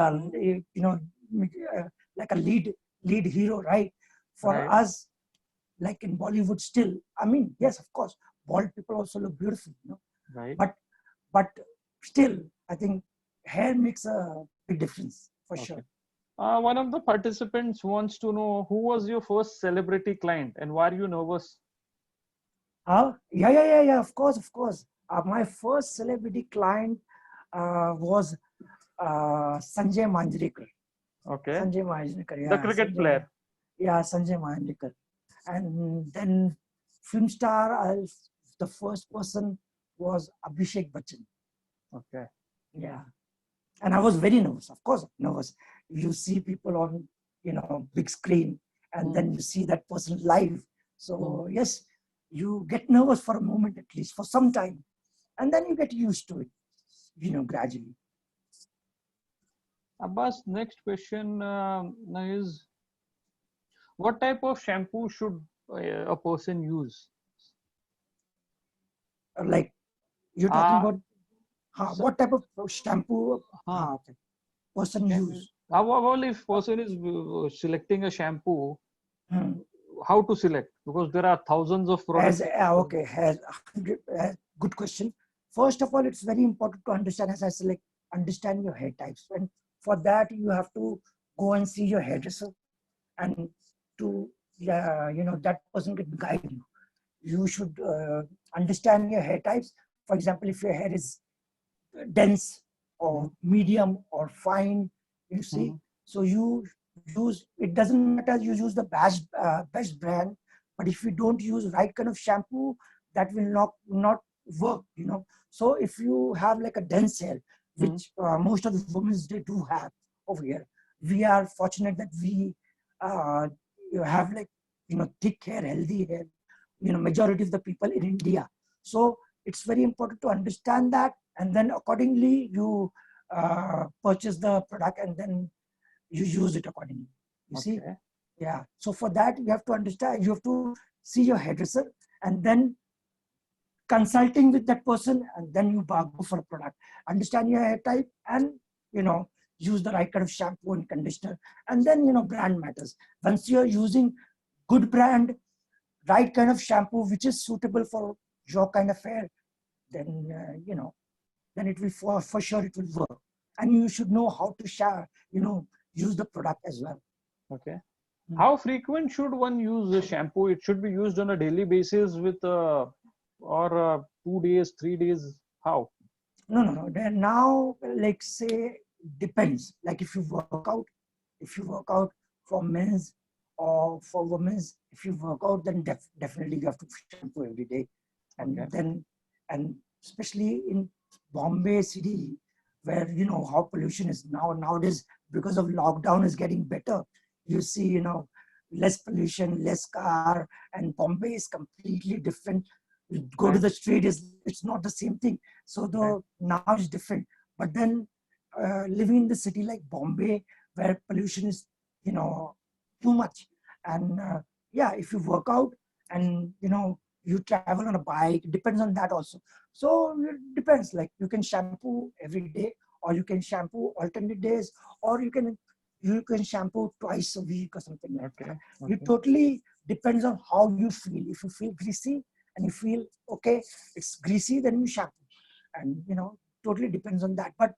like a lead hero, right? For right, us, like in Bollywood, still, I mean, yes, of course, bald people also look beautiful. right. But but still, I think hair makes a big difference for Okay. sure. One of the participants wants to know who was your first celebrity client and why are you nervous? Yeah, of course, of course. My first celebrity client was Sanjay Manjrekar. Okay. Sanjay Manjrekar, The yeah, cricket player. Sanjay Manjrekar. And then film star, the first person was Abhishek Bachchan. Okay. Yeah, and I was very nervous, of course, nervous. You see people on, big screen, and Hmm. then you see that person live. Hmm. So yes, you get nervous for a moment, at least for some time, and then you get used to it, gradually. Abbas, next question is what type of shampoo should a person use? Like, you're talking Uh, about what type of shampoo huh. okay, person use. How about if person is selecting a shampoo, Hmm. how to select? Because there are thousands of As products. okay, good question. First of all, it's very important to understand, as I said, like, understand your hair types, and for that you have to go and see your hairdresser, and to that person can guide you. You should understand your hair types. For example, if your hair is dense Hmm. or medium or fine, you see, Hmm. so you use, it doesn't matter, you use the best brand, but if you don't use right kind of shampoo, that will not work, you know. So if you have like a dense hair, which most of the women they do have over here, we are fortunate that we you have like, you know, thick hair, healthy hair, you know, majority of the people in India. So it's very important to understand that, and then accordingly you purchase the product and then you use it accordingly. You see, Okay. yeah. So for that you have to understand, you have to see your hairdresser, and then consulting with that person, and then you go for a product, understand your hair type, and you know, use the right kind of shampoo and conditioner. And then, you know, brand matters. Once you're using good brand, right kind of shampoo which is suitable for your kind of hair, then you know, then it will for sure it will work. And you should know how to you know, use the product as well. Okay. How frequent should one use the shampoo? It should be used on a daily basis with or 2 days, 3 days. How? No. Then now, like say, depends. Like if you work out for men's or for women's, if you work out, then definitely you have to shampoo every day. Okay. And then, and especially in Bombay city, where you know how pollution is nowadays, because of lockdown is getting better. You see, you know, less pollution, less car, and Bombay is completely different. You go to Okay. the street, is it's not the same thing. So Okay. the now is different. But then living in the city like Bombay, where pollution is, you know, too much, and yeah, if you work out and you know you travel on a bike, it depends on that also. So it depends. Like you can shampoo every day, or you can shampoo alternate days, or you can shampoo twice a week or something like Okay. that. It Okay. totally depends on how you feel. If you feel greasy and you feel okay, it's greasy, then you shampoo. And you know, totally depends on that. But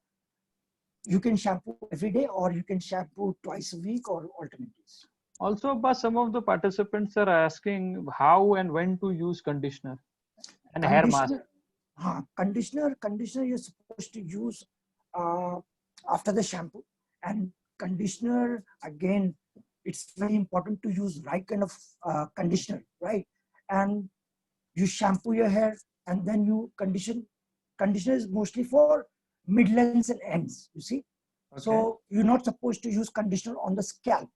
you can shampoo every day, or you can shampoo twice a week, or alternate days. Also, but some of the participants are asking how and when to use conditioner and hair mask. Conditioner, conditioner you're supposed to use uh, after the shampoo. And conditioner, again, it's very important to use right kind of conditioner, right? And you shampoo your hair, and then you condition. Conditioner is mostly for mid-lengths and ends, you see. Okay. So you're not supposed to use conditioner on the scalp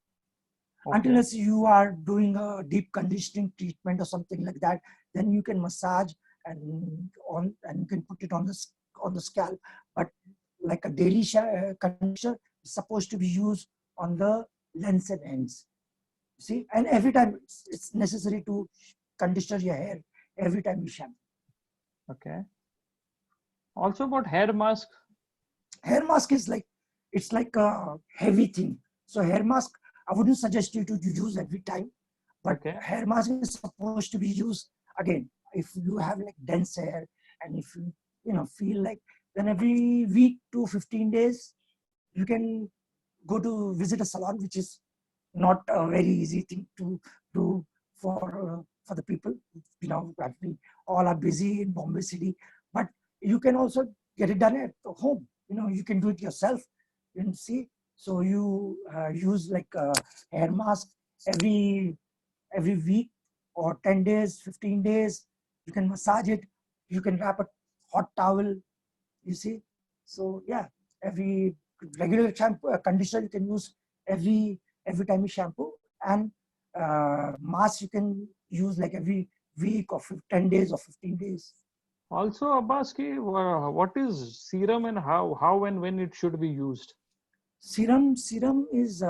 Okay. unless you are doing a deep conditioning treatment or something like that. Then you can massage and you can put it on the scalp. But like a daily conditioner is supposed to be used on the lengths and ends. See, and every time it's necessary to conditioner your hair every time you shampoo. Okay. Also about hair mask. Hair mask is like, it's like a heavy thing. So hair mask, I wouldn't suggest you to use every time. But Okay. hair mask is supposed to be used again if you have like dense hair, and if you know feel like, then every week to 15 days you can go to visit a salon, which is not a very easy thing to do for the people. You know, we all are busy in Bombay city, but you can also get it done at home. You know, you can do it yourself. You can see. So you use like a hair mask every week, or 10 days, 15 days. You can massage it. You can wrap a hot towel, you see. So yeah, every regular shampoo, conditioner you can use every time you shampoo, and mask you can use like every week or 10 days or 15 days. Also, Abbas, what is serum and how and when it should be used? Serum is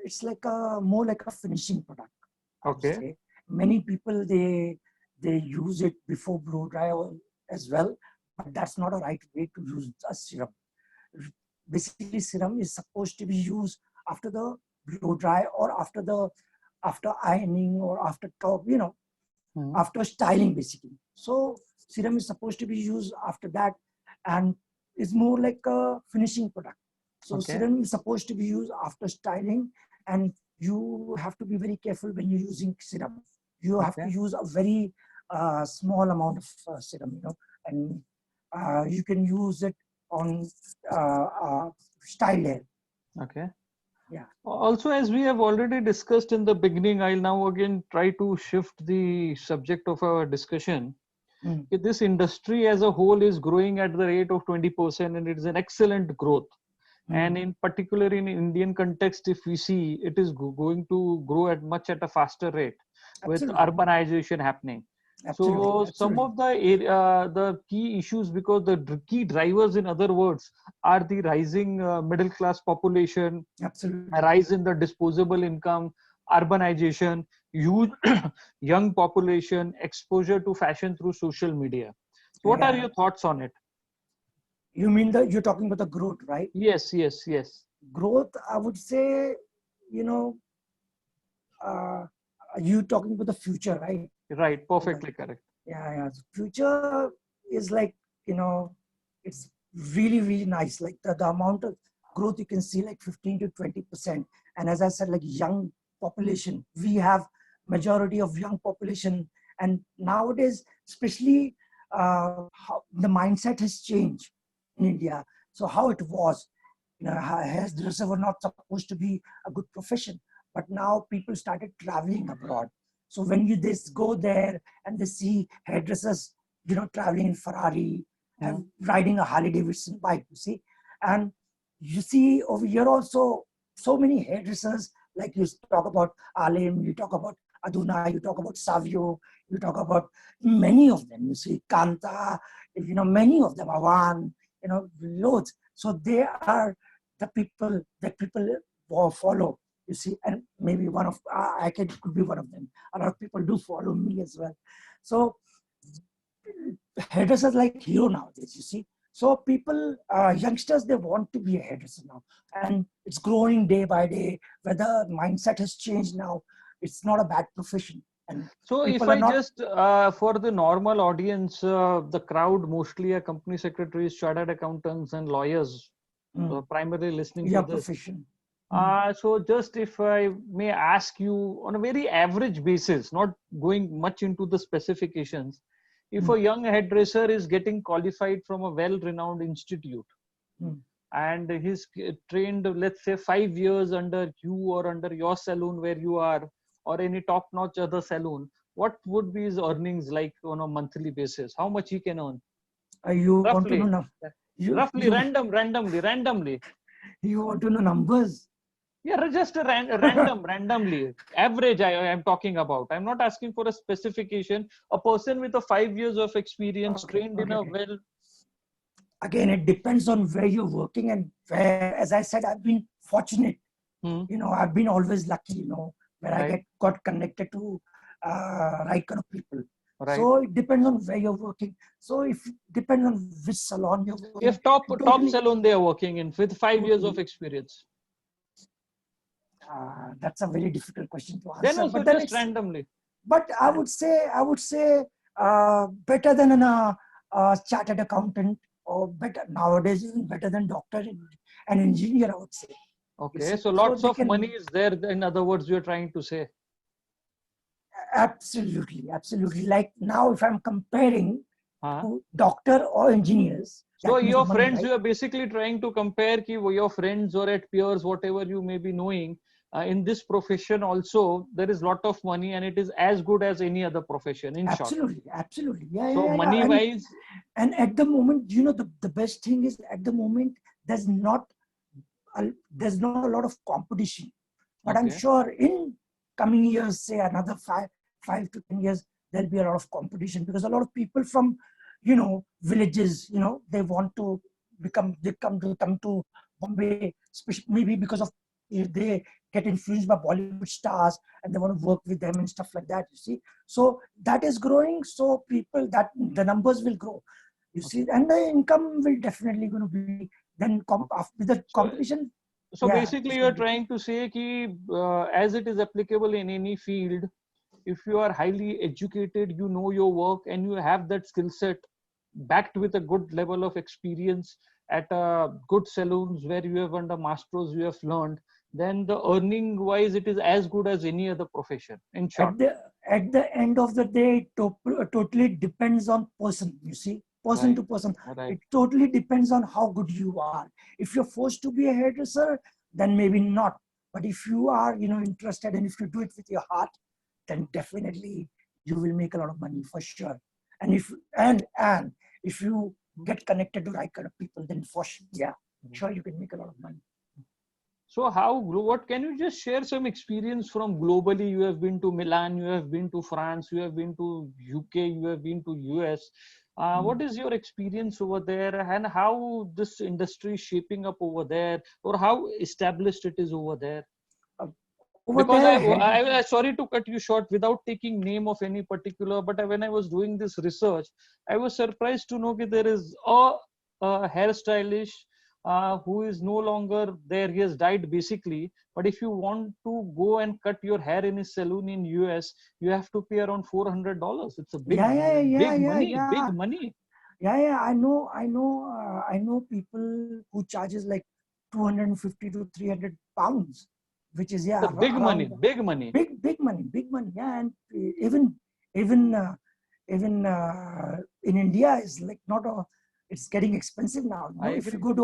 it's like a more like a finishing product, I would Okay. say. Many people they use it before blow dry as well, but that's not a right way to use a serum. Basically, serum is supposed to be used after the blow dry, or after ironing, or after top, you know, Hmm. after styling basically. So serum is supposed to be used after that, and is more like a finishing product. So Okay. serum is supposed to be used after styling, and you have to be very careful when you're using serum. You have to Okay. use a very small amount of serum, you know, and you can use it on styled hair. Okay. Yeah. Also, as we have already discussed in the beginning, I'll now again try to shift the subject of our discussion. Mm. This industry as a whole is growing at the rate of 20%, and it is an excellent growth. And in particular in Indian context, if we see, it is going to grow at a faster rate with Absolutely. urbanization happening. Absolutely. So some of the key issues, because the key drivers, in other words, are the rising middle class population, Absolutely. a rise in the disposable income, urbanization, huge young population, exposure to fashion through social media. So what are Yeah. your thoughts on it? You mean you're talking about the growth, right? Yes, yes, yes. Growth, I would say, you know, uh, you talking about the future, right? Right, perfectly correct. Yeah. The future is like, you know, it's really, really nice. Like the amount of growth you can see, like 15 to 20%. And as I said, like young population, we have majority of young population. And nowadays, especially how the mindset has changed in India. So how it was, you know, hairdresser were not supposed to be a good profession, but now people started traveling abroad. So when you this go there and they see hairdressers, you know, traveling in Ferrari and riding a Harley Davidson bike, you see, and you see over here also so many hairdressers. Like you talk about Alim, you talk about Aduna, you talk about Savio, you talk about many of them. You see Kanta, you know, many of them, Awan, you know, loads. So they are the people that people follow, you see, and maybe one of could be one of them. A lot of people do follow me as well. So hairdressers like hero nowadays, you see. So people, youngsters, they want to be a hairdresser now, and it's growing day by day. Whether mindset has changed now, it's not a bad profession, and So if people are I not. just, for the normal audience, the crowd mostly are company secretaries, chartered accountants and lawyers, primarily listening to Your this. profession. So just if I may ask you, on a very average basis, not going much into the specifications, if a young hairdresser is getting qualified from a well-renowned institute and he's trained, let's say 5 years under you or under your salon where you are, or any top-notch other salon, what would be his earnings like on a monthly basis? How much he can earn? You want to know Roughly. now? Roughly, randomly. You want to know numbers? Yeah, just a randomly. Average, I am talking about. I'm not asking for a specification. A person with a 5 years of experience, trained in a Okay. well. Again, it depends on where you're working and where. As I said, I've been fortunate. You know, I've been always lucky. You know, where I Right, got connected to right kind of people. right. So it depends on where you're working. So if depends on which salon you're working, If top totally, salon they are working in with 5 years of totally. experience, That's a very difficult question to then answer. also But then just it's. randomly. But I would say better than a chartered accountant, or better nowadays, even better than doctor and engineer, I would say. You Okay, see, so so lots they of money can. is there. In other words, you're trying to say. Absolutely. Like now, if I'm comparing Huh? to doctor or engineers, So that means the your money, friends, right? you are basically trying to compare ki your friends or at peers, whatever you may be knowing, in this profession also, there is lot of money and it is as good as any other profession, in short. Absolutely. So Yeah. money wise, And at the moment, you know, the best thing is at the moment there's not there's not a lot of competition. But I'm okay, sure in coming years, say another 5 to 10 years, there'll be a lot of competition, because a lot of people from, you know, villages, you know, they want to come to Bombay, maybe because of they get influenced by Bollywood stars and they want to work with them and stuff like that. You see, so that is growing. So people, that the numbers will grow. You okay, see, and the income will definitely going to be then okay. after the So competition. so Yeah, basically, it's you are going to be. trying to say ki, as it is applicable in any field, if you are highly educated, you know your work, and you have that skill set backed with a good level of experience at good saloons where you have under masters you have learned, then the earning wise it is as good as any other profession, in short. at the at the end of the day, it totally depends on person. You see, person Right, to person, right. it totally depends on how good you are. If you're forced to be a hairdresser, then maybe not. But if you are, you know, interested, and if you do it with your heart, then definitely you will make a lot of money for sure. And and if you get connected to right kind of people, then for sure, yeah, sure you can make a lot of money. So what can you just share some experience from globally? You have been to Milan, you have been to France, you have been to UK, you have been to US. What is your experience over there, and how this industry is shaping up over there, or how established it is over there? Uh, Over Because there, I sorry to cut you short without taking name of any particular, but when I was doing this research, I was surprised to know that there is a hairstylist who is no longer there. He has died basically. But if you want to go and cut your hair in his salon in US, you have to pay around $400. It's a yeah, yeah, yeah, big yeah, money, yeah. big money. Yeah, I know people who charges like 250 to 300 pounds, which is, It's yeah, a big money, around big money. big money. Yeah, and even in India is like not a, it's getting expensive now. You I know, agree. if you go to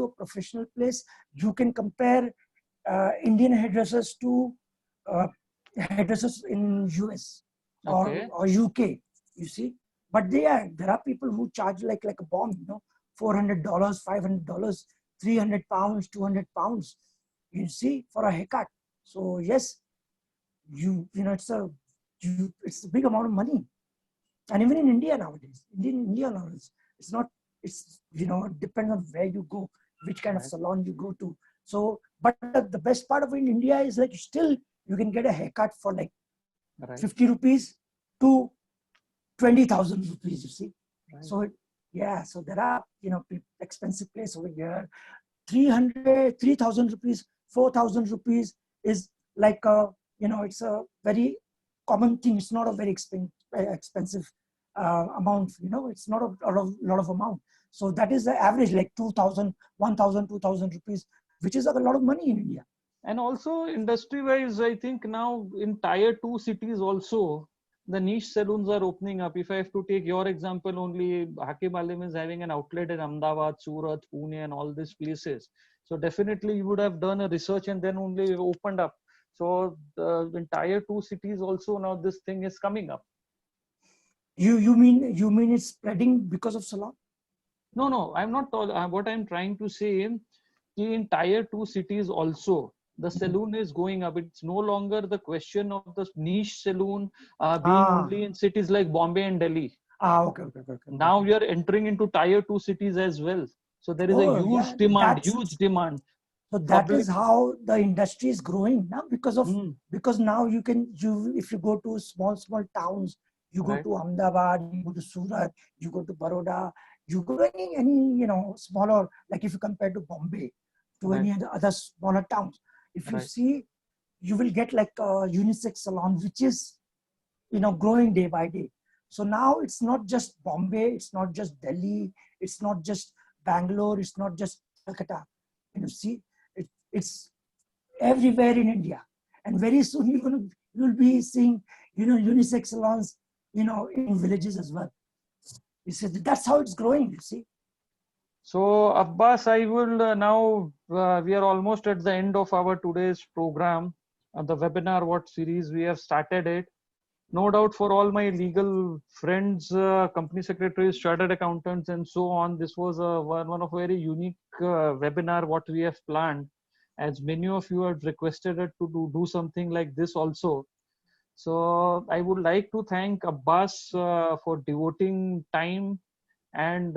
a professional place, you can compare Indian hairdressers to uh, hairdressers in US Okay, or UK. You see, but there are people who charge like a bomb. You know, $400, $500, 300 pounds, 200 pounds. You see, for a haircut. So yes, you know it's a big amount of money. And even in India nowadays, India nowadays, it's not, it's, you know, it depends on where you go, which kind of right, salon you go to. So, but the best part of it in India is like still you can get a haircut for like right, 50 rupees to 20,000 rupees, you see. right. So, yeah, so there are, you know, expensive place over here. 300, 3,000 rupees, 4,000 rupees is like a, you know, it's a very common thing. It's not a very expensive amount, you know, it's not lot of amount. So that is the average, like 2,000, 1,000, 2,000 rupees, which is a lot of money in India. And also industry wise, I think now in tier 2 cities also, the niche salons are opening up. If I have to take your example only, Hakim Alim is having an outlet in Ahmedabad, Surat, Pune and all these places. So definitely you would have done a research and then only opened up. So the in tier 2 cities also now this thing is coming up. You mean it's spreading because of salon? No, no, I'm not. What I'm trying to say, in tier 2 cities also, the saloon is going up. It's no longer the question of the niche saloon being Ah, only in cities like Bombay and Delhi. okay. Now we are entering into tier 2 cities as well. So there is a Oh, yeah, huge demand, that's huge demand. so that is Public. how the industry is growing now Hmm, because now you if you go to small towns, you go right, to Ahmedabad, you go to Surat, you go to Baroda, you go to any you know smaller, like if you compare to Bombay, to right, any other smaller towns, if you right, see, you will get like a unisex salon which is, you know, growing day by day. So now it's not just Bombay, it's not just Delhi, it's not just Bangalore, it's not just Calcutta. You see, it's everywhere in India, and very soon you'll be seeing, you know, unisex salons, you know, in villages as well. You see, that's how it's growing. You see. So, Abbas, I will now, we are almost at the end of our today's program, the webinar, what series we have started it. No doubt for all my legal friends, company secretaries, chartered accountants, and so on, this was one of very unique webinar what we have planned, as many of you had requested it to do something like this also. So I would like to thank Abbas for devoting time and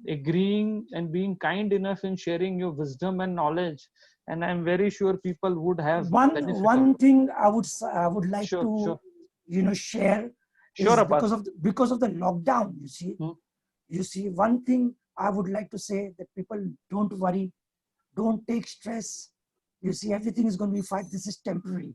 agreeing and being kind enough in sharing your wisdom and knowledge. And I'm very sure people would have benefit out One of it. thing I would like Sure, to, sure, you know, share sure, is because Abbas. of because of the lockdown. Hmm. You see, one thing I would like to say that people don't worry, don't take stress. You see, everything is going to be fine. This is temporary.